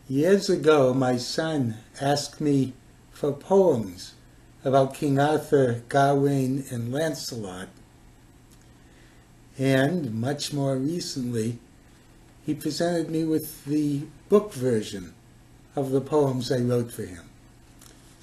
Years ago, my son asked me for poems about King Arthur, Gawain, and Lancelot. And much more recently, he presented me with the book version of the poems I wrote for him.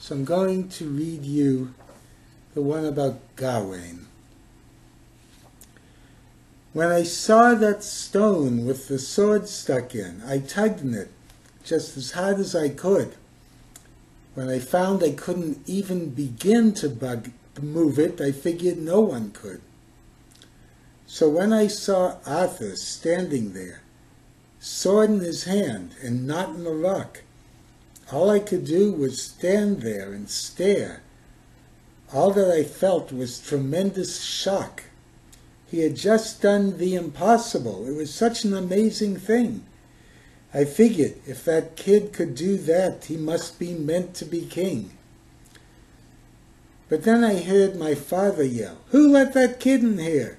So I'm going to read you the one about Gawain. When I saw that stone with the sword stuck in, I tugged in it just as hard as I could. When I found I couldn't even begin to move it, I figured no one could. So when I saw Arthur standing there, sword in his hand and knot in the rock, all I could do was stand there and stare. All that I felt was tremendous shock. He had just done the impossible. It was such an amazing thing. I figured if that kid could do that, he must be meant to be king. But then I heard my father yell, "Who let that kid in here?"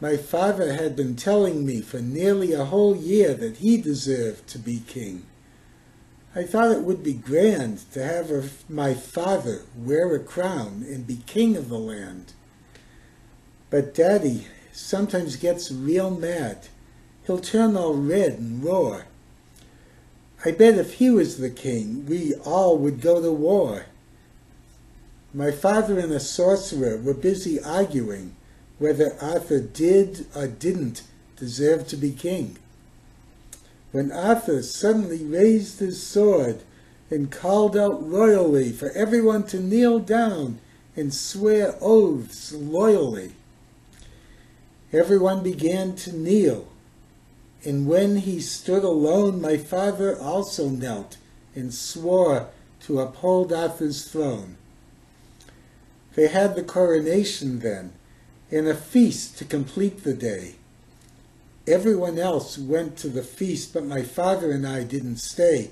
My father had been telling me for nearly a whole year that he deserved to be king. I thought it would be grand to have my father wear a crown and be king of the land. But Daddy sometimes gets real mad. He'll turn all red and roar. I bet if he was the king, we all would go to war. My father and a sorcerer were busy arguing whether Arthur did or didn't deserve to be king. When Arthur suddenly raised his sword and called out royally for everyone to kneel down and swear oaths loyally, everyone began to kneel. And when he stood alone, my father also knelt and swore to uphold Arthur's throne. They had the coronation then, and a feast to complete the day. Everyone else went to the feast, but my father and I didn't stay.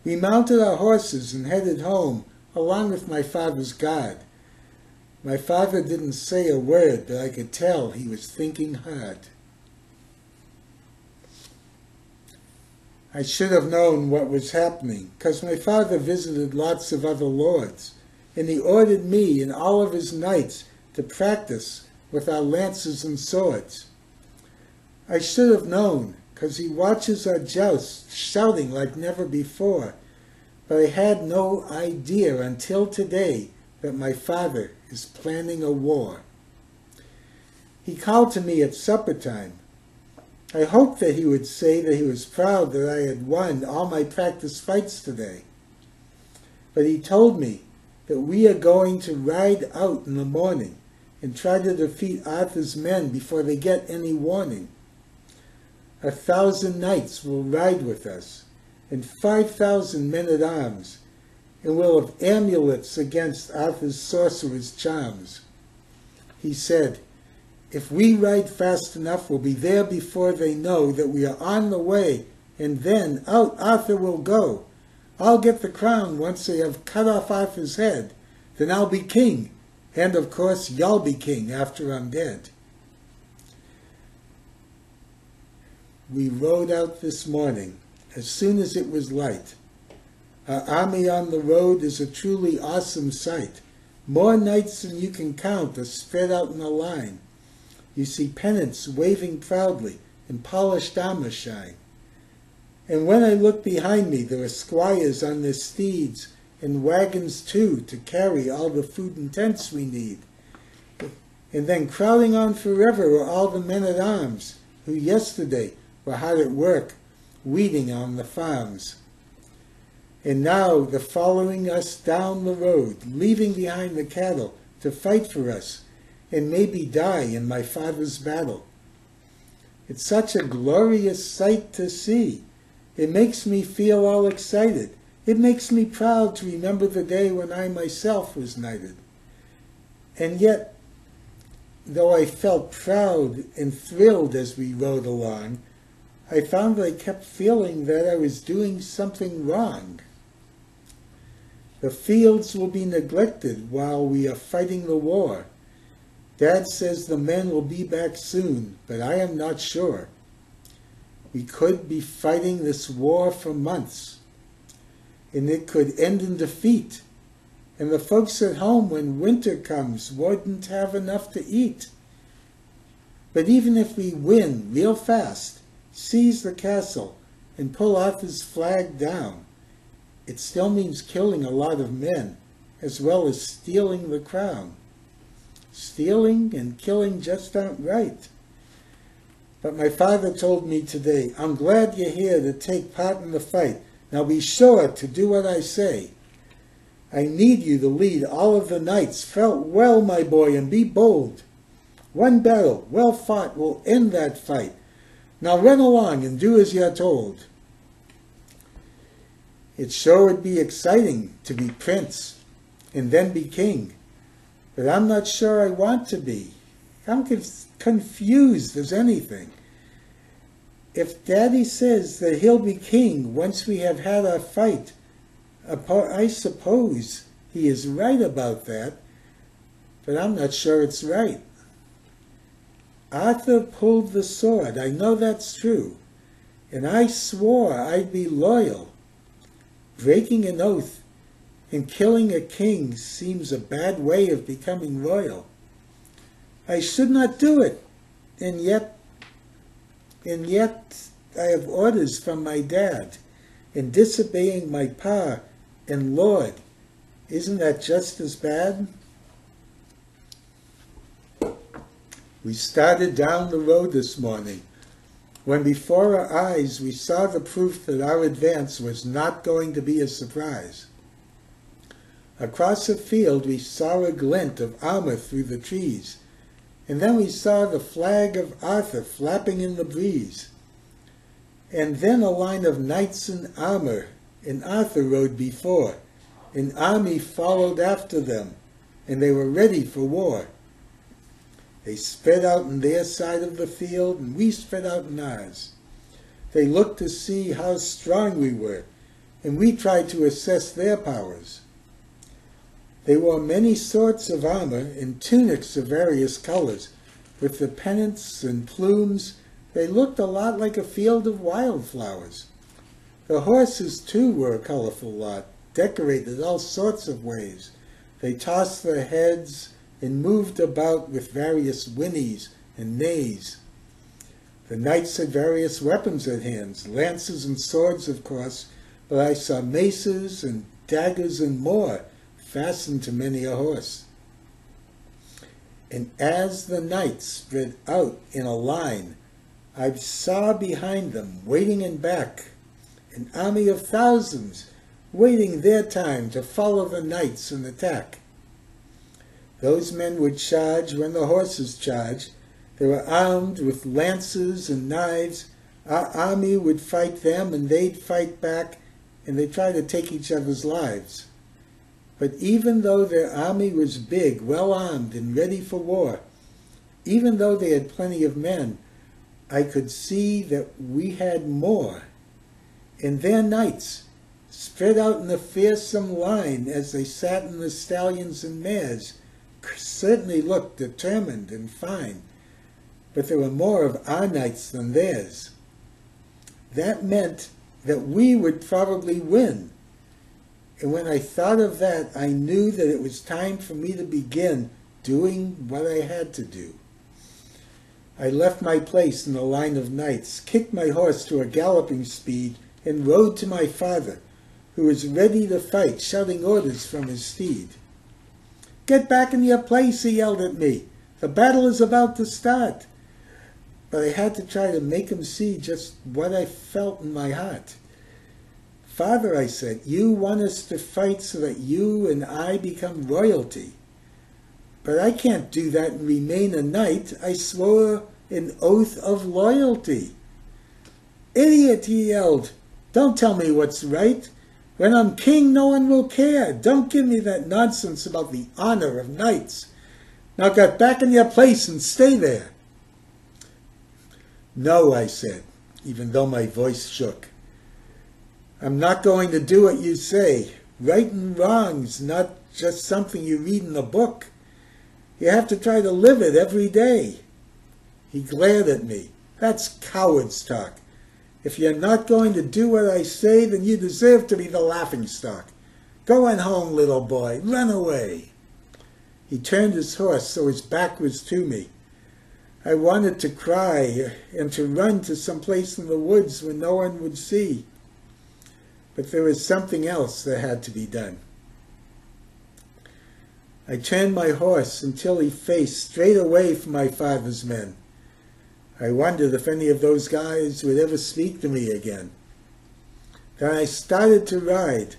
We mounted our horses and headed home, along with my father's guard. My father didn't say a word, but I could tell he was thinking hard. I should have known what was happening, because my father visited lots of other lords, and he ordered me and all of his knights to practice with our lances and swords. I should have known, because he watches our jousts shouting like never before, but I had no idea until today that my father is planning a war. He called to me at supper time. I hoped that he would say that he was proud that I had won all my practice fights today. But he told me that we are going to ride out in the morning and try to defeat Arthur's men before they get any warning. 1,000 knights will ride with us, and 5,000 men-at-arms, and we'll have amulets against Arthur's sorcerer's charms. He said, if we ride fast enough, we'll be there before they know that we are on the way, and then out Arthur will go. I'll get the crown once they have cut off Arthur's head. Then I'll be king, and of course y'all be king after I'm dead. We rode out this morning as soon as it was light. Our army on the road is a truly awesome sight. More knights than you can count are spread out in a line. You see pennants waving proudly and polished armor shine. And when I look behind me, there are squires on their steeds, and wagons too, to carry all the food and tents we need. And then crowding on forever are all the men-at-arms, who yesterday were hard at work, weeding on the farms. And now they're following us down the road, leaving behind the cattle to fight for us, and maybe die in my father's battle. It's such a glorious sight to see. It makes me feel all excited. It makes me proud to remember the day when I myself was knighted. And yet, though I felt proud and thrilled as we rode along, I found that I kept feeling that I was doing something wrong. The fields will be neglected while we are fighting the war. Dad says the men will be back soon, but I am not sure. We could be fighting this war for months, and it could end in defeat. And the folks at home, when winter comes, wouldn't have enough to eat. But even if we win real fast, seize the castle, and pull Arthur's flag down, it still means killing a lot of men, as well as stealing the crown. Stealing and killing just aren't right. But my father told me today, I'm glad you're here to take part in the fight. Now be sure to do what I say. I need you to lead all of the knights. Farewell, my boy, and be bold. One battle, well fought, will end that fight. Now run along and do as you're told. It sure would be exciting to be prince and then be king. But I'm not sure I want to be. I'm confused as anything. If Daddy says that he'll be king once we have had our fight, I suppose he is right about that, but I'm not sure it's right. Arthur pulled the sword, I know that's true, and I swore I'd be loyal. Breaking an oath and killing a king seems a bad way of becoming royal. I should not do it, and yet I have orders from my dad, and disobeying my pa and lord, isn't that just as bad? We started down the road this morning, when before our eyes we saw the proof that our advance was not going to be a surprise. Across a field we saw a glint of armor through the trees, and then we saw the flag of Arthur flapping in the breeze. And then a line of knights in armor, and Arthur rode before. An army followed after them, and they were ready for war. They sped out in their side of the field, and we sped out in ours. They looked to see how strong we were, and we tried to assess their powers. They wore many sorts of armor and tunics of various colors. With the pennants and plumes, they looked a lot like a field of wildflowers. The horses, too, were a colorful lot, decorated all sorts of ways. They tossed their heads and moved about with various whinnies and neighs. The knights had various weapons at hands, lances and swords, of course, but I saw maces and daggers and more, fastened to many a horse. And as the knights spread out in a line, I saw behind them, waiting in back, an army of thousands, waiting their time to follow the knights and attack. Those men would charge when the horses charged. They were armed with lances and knives. Our army would fight them, and they'd fight back, and they'd try to take each other's lives. But even though their army was big, well-armed, and ready for war, even though they had plenty of men, I could see that we had more. And their knights, spread out in a fearsome line as they sat in the stallions and mares, certainly looked determined and fine. But there were more of our knights than theirs. That meant that we would probably win. And when I thought of that, I knew that it was time for me to begin doing what I had to do. I left my place in the line of knights, kicked my horse to a galloping speed, and rode to my father, who was ready to fight, shouting orders from his steed. "Get back in your place," he yelled at me. "The battle is about to start." But I had to try to make him see just what I felt in my heart. "Father," I said, "you want us to fight so that you and I become royalty. But I can't do that and remain a knight. I swore an oath of loyalty." "Idiot," he yelled. "Don't tell me what's right. When I'm king, no one will care. Don't give me that nonsense about the honor of knights. Now get back in your place and stay there." "No," I said, even though my voice shook. "I'm not going to do what you say. Right and wrong's not just something you read in a book. You have to try to live it every day." He glared at me. "That's coward's talk. If you're not going to do what I say, then you deserve to be the laughingstock. Go on home, little boy. Run away." He turned his horse so his back was to me. I wanted to cry and to run to some place in the woods where no one would see. But there was something else that had to be done. I turned my horse until he faced straight away from my father's men. I wondered if any of those guys would ever speak to me again. Then I started to ride,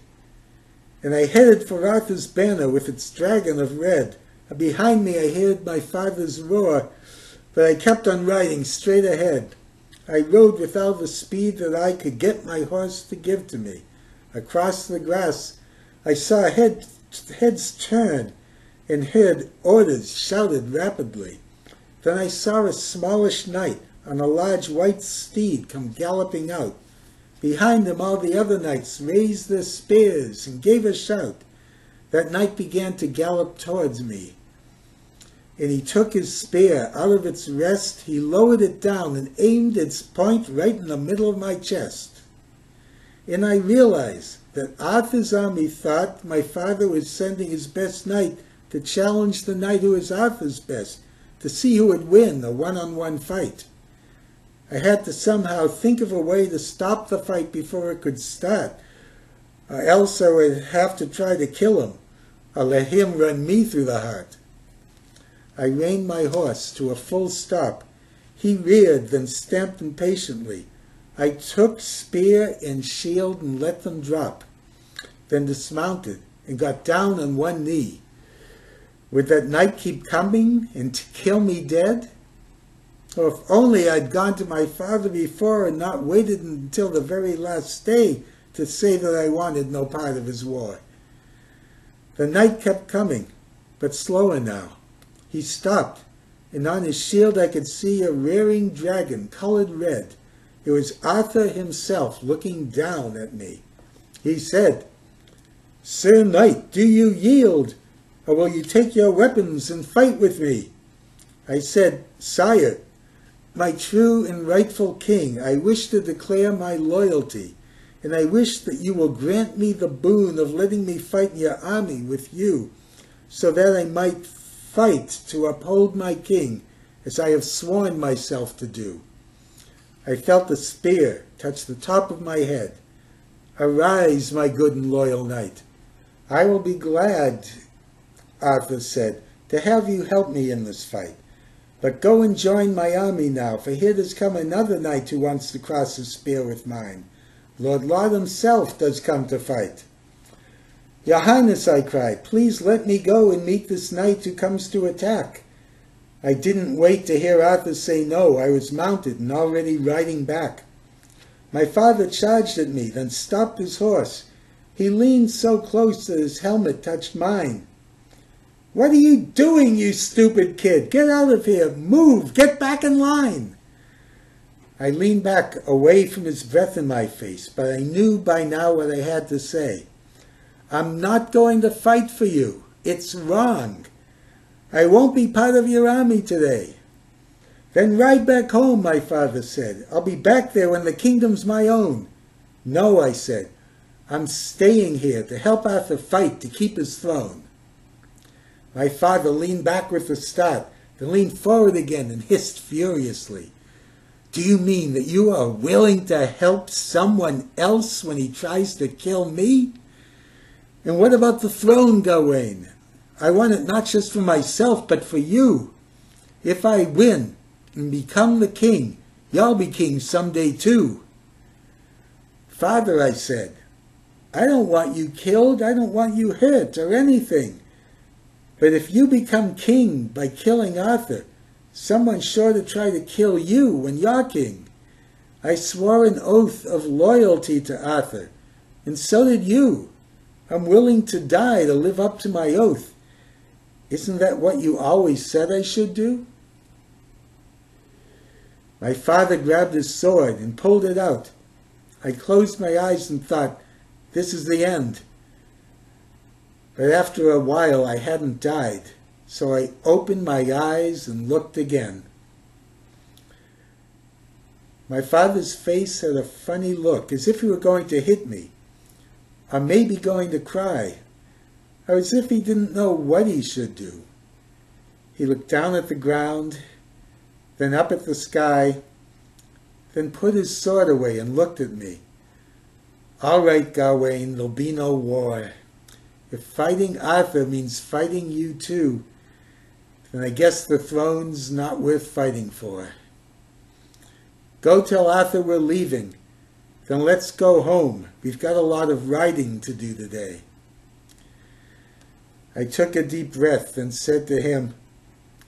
and I headed for Arthur's banner with its dragon of red. And behind me I heard my father's roar, but I kept on riding straight ahead. I rode with all the speed that I could get my horse to give to me. Across the grass I saw heads turn and heard orders shouted rapidly. Then I saw a smallish knight on a large white steed come galloping out. Behind him all the other knights raised their spears and gave a shout. That knight began to gallop towards me, and he took his spear out of its rest. He lowered it down and aimed its point right in the middle of my chest. And I realized that Arthur's army thought my father was sending his best knight to challenge the knight who was Arthur's best, to see who would win a one-on-one fight. I had to somehow think of a way to stop the fight before it could start, or else I would have to try to kill him, or let him run me through the heart. I reined my horse to a full stop. He reared, then stamped impatiently. I took spear and shield and let them drop, then dismounted and got down on one knee. Would that knight keep coming and to kill me dead? Or if only I'd gone to my father before and not waited until the very last day to say that I wanted no part of his war. The knight kept coming, but slower now. He stopped, and on his shield I could see a rearing dragon colored red. It was Arthur himself looking down at me. He said, "Sir Knight, do you yield, or will you take your weapons and fight with me?" I said, "Sire, my true and rightful king, I wish to declare my loyalty, and I wish that you will grant me the boon of letting me fight in your army with you, so that I might fight to uphold my king, as I have sworn myself to do." I felt the spear touch the top of my head. "Arise, my good and loyal knight. I will be glad," Arthur said, "to have you help me in this fight. But go and join my army now, for here does come another knight who wants to cross his spear with mine. Lord Lot himself does come to fight." "Your Highness," I cried, "please let me go and meet this knight who comes to attack." I didn't wait to hear Arthur say no. I was mounted and already riding back. My father charged at me, then stopped his horse. He leaned so close that his helmet touched mine. "What are you doing, you stupid kid? Get out of here! Move! Get back in line!" I leaned back away from his breath in my face, but I knew by now what I had to say. "I'm not going to fight for you. It's wrong. I won't be part of your army today." "Then ride back home," my father said. "I'll be back there when the kingdom's my own." "No," I said. "I'm staying here to help Arthur fight to keep his throne." My father leaned back with a start, then leaned forward again and hissed furiously. "Do you mean that you are willing to help someone else when he tries to kill me? And what about the throne, Gawain? I want it not just for myself, but for you. If I win and become the king, you'll be king someday too." "Father," I said, "I don't want you killed. I don't want you hurt or anything. But if you become king by killing Arthur, someone's sure to try to kill you when you're king. I swore an oath of loyalty to Arthur, and so did you. I'm willing to die to live up to my oath. Isn't that what you always said I should do?" My father grabbed his sword and pulled it out. I closed my eyes and thought, this is the end. But after a while I hadn't died, so I opened my eyes and looked again. My father's face had a funny look, as if he were going to hit me, or maybe going to cry, or as if he didn't know what he should do. He looked down at the ground, then up at the sky, then put his sword away and looked at me. "All right, Gawain, there'll be no war. If fighting Arthur means fighting you too, then I guess the throne's not worth fighting for. Go tell Arthur we're leaving. Then let's go home. We've got a lot of riding to do today." I took a deep breath and said to him,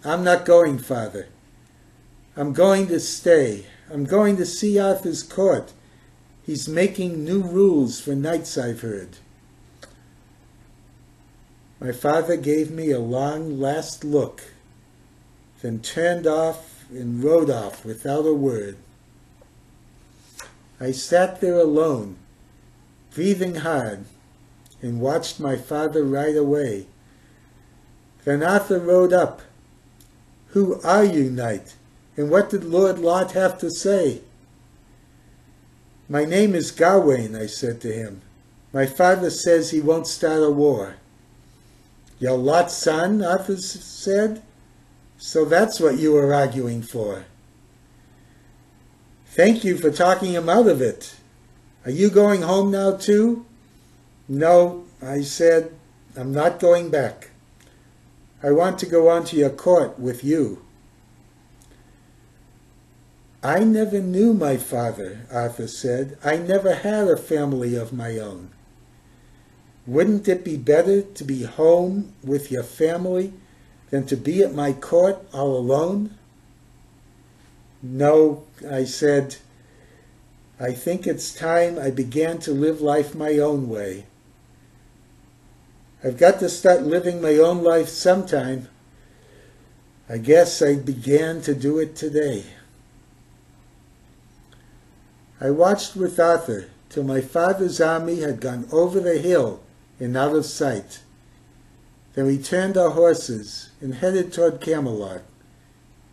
"I'm not going, Father. I'm going to stay. I'm going to see Arthur's court. He's making new rules for knights, I've heard." My father gave me a long last look, then turned off and rode off without a word. I sat there alone, breathing hard, and watched my father ride away. Then Arthur rode up. "Who are you, knight, and what did Lord Lot have to say?" "My name is Gawain," I said to him. "My father says he won't start a war." "Your Lot's son?" Arthur said. "So that's what you were arguing for." "Thank you for talking him out of it. Are you going home now too?" "No," I said, "I'm not going back. I want to go on to your court with you." "I never knew my father," Arthur said. "I never had a family of my own. Wouldn't it be better to be home with your family than to be at my court all alone?" "No," I said. "I think it's time I began to live life my own way. I've got to start living my own life sometime. I guess I began to do it today." I watched with Arthur till my father's army had gone over the hill and out of sight. Then we turned our horses and headed toward Camelot.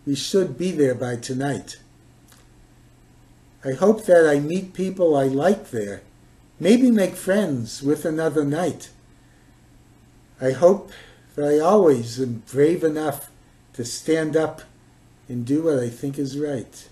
We should be there by tonight. I hope that I meet people I like there, maybe make friends with another knight. I hope that I always am brave enough to stand up and do what I think is right.